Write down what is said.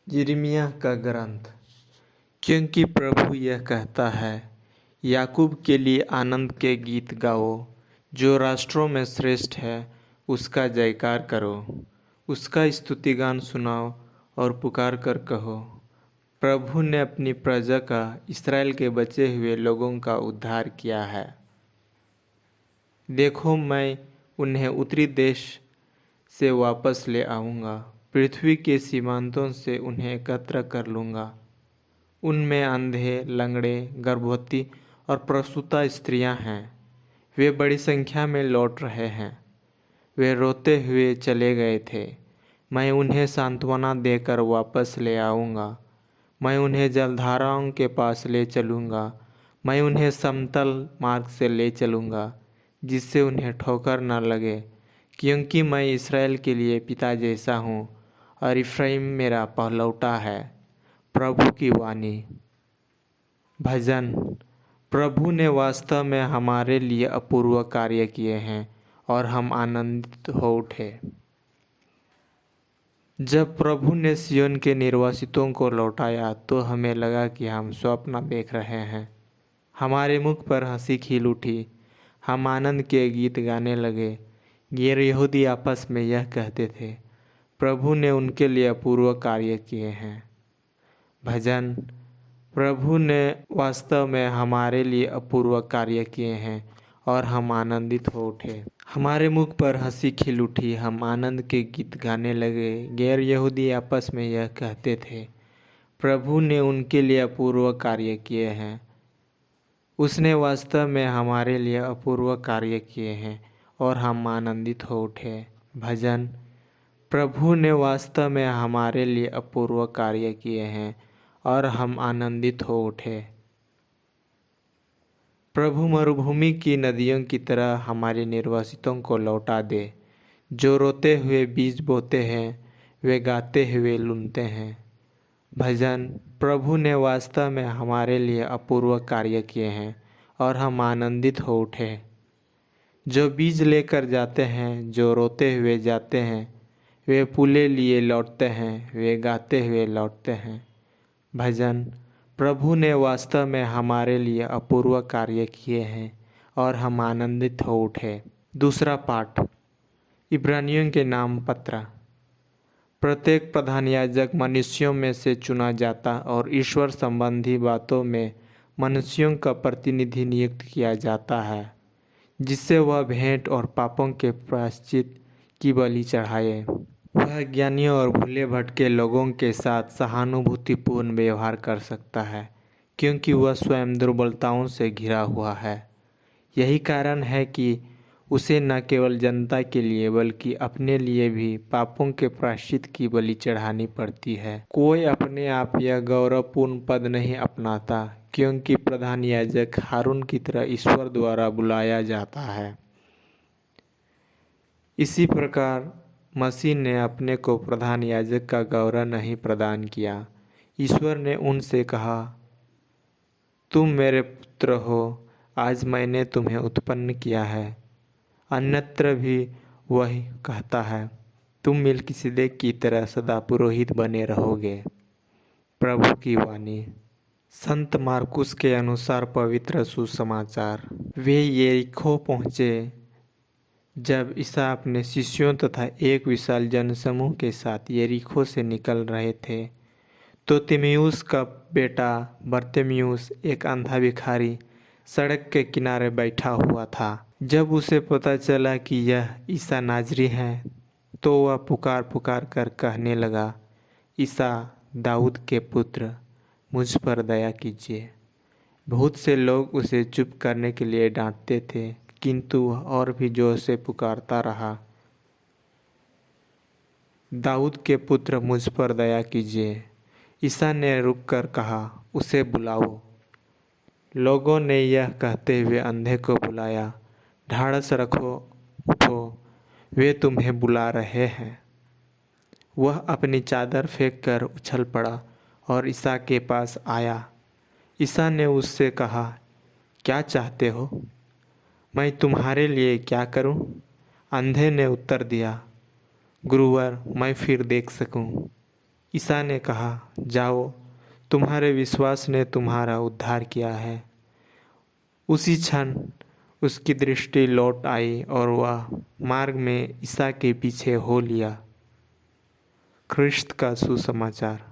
यिर्मयाह का ग्रंथ। क्योंकि प्रभु यह कहता है, याकूब के लिए आनंद के गीत गाओ, जो राष्ट्रों में श्रेष्ठ है उसका जयकार करो। उसका स्तुतिगान सुनाओ और पुकार कर कहो, प्रभु ने अपनी प्रजा का, इस्राएल के बचे हुए लोगों का उद्धार किया है। देखो, मैं उन्हें उत्तरी देश से वापस ले आऊँगा, पृथ्वी के सीमांतों से उन्हें एकत्र कर लूँगा। उनमें अंधे, लंगड़े, गर्भवती और प्रसूता स्त्रियां हैं। वे बड़ी संख्या में लौट रहे हैं। वे रोते हुए चले गए थे। मैं उन्हें सांत्वना देकर वापस ले आऊँगा। मैं उन्हें जलधाराओं के पास ले चलूँगा। मैं उन्हें समतल मार्ग से ले चलूँगा, जिससे उन्हें ठोकर न लगे, क्योंकि मैं इस्राएल के लिए पिता जैसा हूँ और इफ्राइम मेरा पहलौठा है। प्रभु की वाणी। भजन। प्रभु ने वास्तव में हमारे लिए अपूर्व कार्य किए हैं और हम आनंदित हो उठे। जब प्रभु ने सिय्योन के निर्वासितों को लौटाया तो हमें लगा कि हम स्वप्न देख रहे हैं। हमारे मुख पर हंसी खिल उठी। हम आनंद के गीत गाने लगे। गैर यहूदी आपस में यह कहते थे, प्रभु ने उनके लिए अपूर्व कार्य किए हैं। भजन। प्रभु ने वास्तव में हमारे लिए अपूर्व कार्य किए हैं और हम आनंदित हो उठे। हमारे मुख पर हंसी खिल उठी। हम आनंद के गीत गाने लगे। गैर यहूदी आपस में यह कहते थे, प्रभु ने उनके लिए अपूर्व कार्य किए हैं। उसने वास्तव में हमारे लिए अपूर्व कार्य किए हैं और हम आनंदित हो उठे। भजन। प्रभु ने वास्तव में हमारे लिए अपूर्व कार्य किए हैं और हम आनंदित हो उठे। प्रभु मरुभूमि की नदियों की तरह हमारे निर्वासितों को लौटा दे। जो रोते हुए बीज बोते हैं, वे गाते हुए लूनते हैं। भजन। प्रभु ने वास्तव में हमारे लिए अपूर्व कार्य किए हैं और हम आनंदित हो उठे। जो बीज लेकर जाते हैं, जो रोते हुए जाते हैं, वे फूले लिए लौटते हैं, वे गाते हुए लौटते हैं। भजन। प्रभु ने वास्तव में हमारे लिए अपूर्व कार्य किए हैं और हम आनंदित हो उठे। दूसरा पाठ। इब्रानियों के नाम पत्र। प्रत्येक प्रधान याजक मनुष्यों में से चुना जाता और ईश्वर संबंधी बातों में मनुष्यों का प्रतिनिधि नियुक्त किया जाता है, जिससे वह भेंट और पापों के प्रायश्चित की बलि चढ़ाए। वह ज्ञानियों और भूले भटके लोगों के साथ सहानुभूतिपूर्ण व्यवहार कर सकता है, क्योंकि वह स्वयं दुर्बलताओं से घिरा हुआ है। यही कारण है कि उसे न केवल जनता के लिए बल्कि अपने लिए भी पापों के प्रायश्चित की बलि चढ़ानी पड़ती है। कोई अपने आप यह गौरवपूर्ण पद नहीं अपनाता, क्योंकि प्रधान याजक हारून की तरह ईश्वर द्वारा बुलाया जाता है। इसी प्रकार मसीह ने अपने को प्रधान याजक का गौरव नहीं प्रदान किया। ईश्वर ने उनसे कहा, तुम मेरे पुत्र हो, आज मैंने तुम्हें उत्पन्न किया है। अन्यत्र भी वही कहता है, तुम मेलकिसेदेक की तरह सदा पुरोहित बने रहोगे। प्रभु की वाणी। संत मार्कुस के अनुसार पवित्र सुसमाचार। वे यरीहो पहुँचे। जब ईसा अपने शिष्यों तथा एक विशाल जनसमूह के साथ यरीहो से निकल रहे थे, तो तिमेउस का बेटा बर्तिमेउस, एक अंधा भिखारी, सड़क के किनारे बैठा हुआ था। जब उसे पता चला कि यह ईसा नाजरी है, तो वह पुकार पुकार कर कहने लगा, ईसा, दाऊद के पुत्र, मुझ पर दया कीजिए। बहुत से लोग उसे चुप करने के लिए डांटते थे, किंतु वह और भी जोर से पुकारता रहा, दाऊद के पुत्र, मुझ पर दया कीजिए। ईसा ने रुककर कहा, उसे बुलाओ। लोगों ने यह कहते हुए अंधे को बुलाया, ढाढ़स रखो, उठो, वे तुम्हें बुला रहे हैं। वह अपनी चादर फेंक कर उछल पड़ा और ईसा के पास आया। ईसा ने उससे कहा, क्या चाहते हो? मैं तुम्हारे लिए क्या करूं? अंधे ने उत्तर दिया, गुरुवर, मैं फिर देख सकूं। ईसा ने कहा, जाओ, तुम्हारे विश्वास ने तुम्हारा उद्धार किया है। उसी क्षण उसकी दृष्टि लौट आई और वह मार्ग में ईसा के पीछे हो लिया। ख्रिस्त का सुसमाचार।